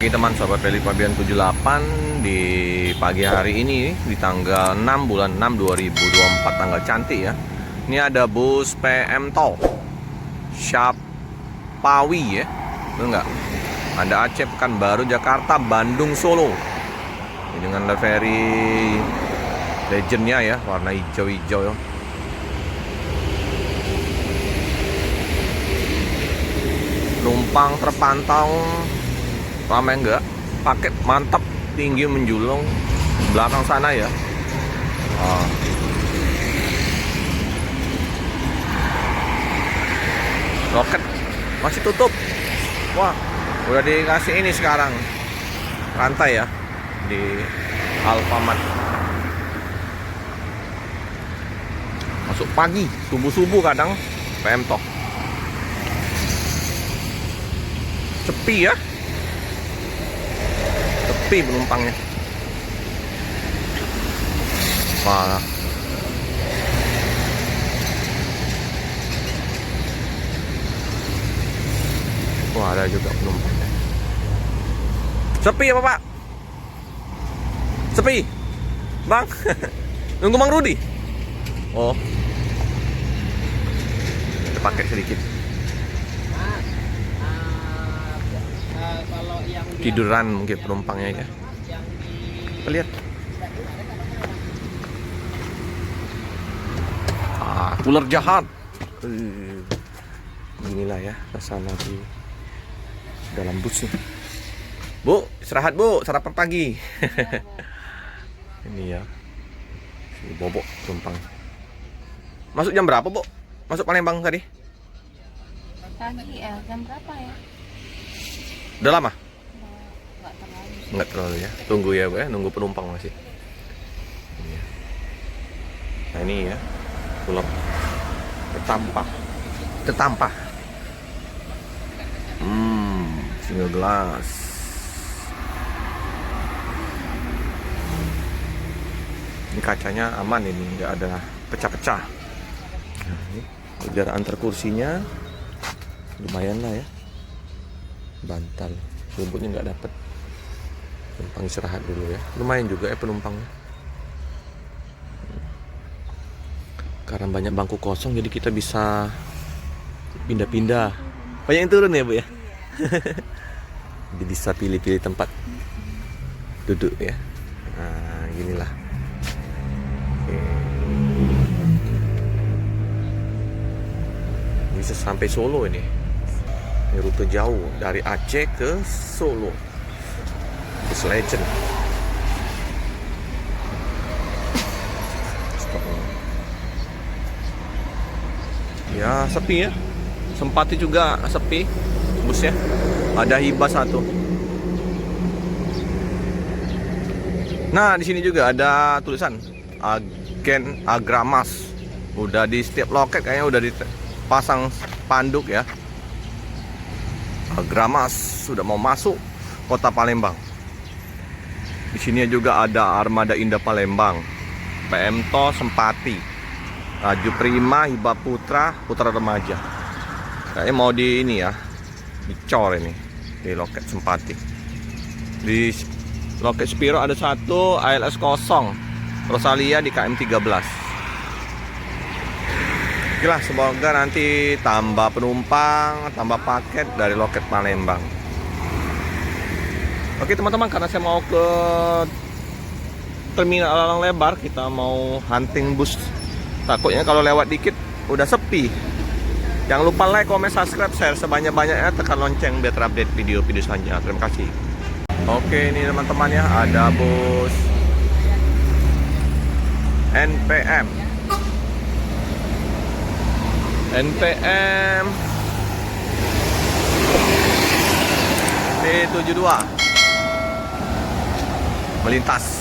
Ini teman sahabat Rally Fabian 78 di pagi hari ini di tanggal 6 bulan 6 2024, tanggal cantik ya. Ini ada bus PM Tol Syapawi ya, betul nggak? Ada Aceh, Pekanbaru, Jakarta, Bandung, Solo. Ini dengan livery legendnya ya, warna hijau-hijau ya. Penumpang terpantau ramai enggak, paket mantap, tinggi menjulang belakang sana ya. Loket masih tutup. Wah, udah dikasih ini sekarang rantai ya di Alfamart. Masuk pagi, subuh-subuh kadang PM Tok. Sepi ya, sepi penumpangnya. Malah wah, ada juga penumpangnya. Sepi apa Pak? Sepi Bang. Nunggu Bang Rudi. Oh, kita pakai sedikit. Tiduran mungkin penumpangnya ya. Lihat. Ular jahat. Inilah ya suasana di dalam bus nih. Bu, istirahat Bu, sarapan pagi. Ini ya, si bobok penumpang. Masuk jam berapa Bu? Masuk Palembang tadi? Pagi ya, jam berapa ya? Udah lama? Nggak terlalu. Enggak terlalu ya. Tunggu ya Bu ya, nunggu penumpang masih. Ini ya. Nah ini ya, pulau Tetampah. Single glass. Ini kacanya aman, ini nggak ada pecah-pecah. Nah, ini udara antar kursinya lumayan lah ya. Bantal, selimutnya nggak dapet. Penumpang istirahat dulu ya. Lumayan juga ya penumpangnya. Karena banyak bangku kosong, jadi kita bisa pindah-pindah. Banyak yang turun ya Bu ya. Jadi bisa pilih-pilih tempat duduk ya. Nah, ginilah. Oke. Bisa sampai Solo ini. Ini rute jauh dari Aceh ke Solo. Bus legend. Ya sepi ya. Sempati juga sepi busnya. Ada hibah satu. Nah, di sini juga ada tulisan Agen Agramas. Udah di setiap loket kayaknya udah dipasang spanduk ya. Agramas sudah mau masuk kota Palembang. Di sini juga ada Armada Indah Palembang, PM Tol Sempati, Laju Prima, Hibah Putra, Putra Remaja. Kayaknya mau di ini ya, dicor ini di loket Sempati. Di loket Spiro ada satu, ALS kosong, Rosalia di KM 13. Oke lah, semoga nanti tambah penumpang, tambah paket dari loket Palembang. Oke teman-teman, karena saya mau ke terminal Alang Lebar, kita mau hunting bus. Takutnya kalau lewat dikit udah sepi. Jangan lupa like, comment, subscribe, share sebanyak-banyaknya, tekan lonceng biar terupdate video-video selanjutnya. Terima kasih. Oke, ini teman-teman ya, ada bus NPM P72 melintas.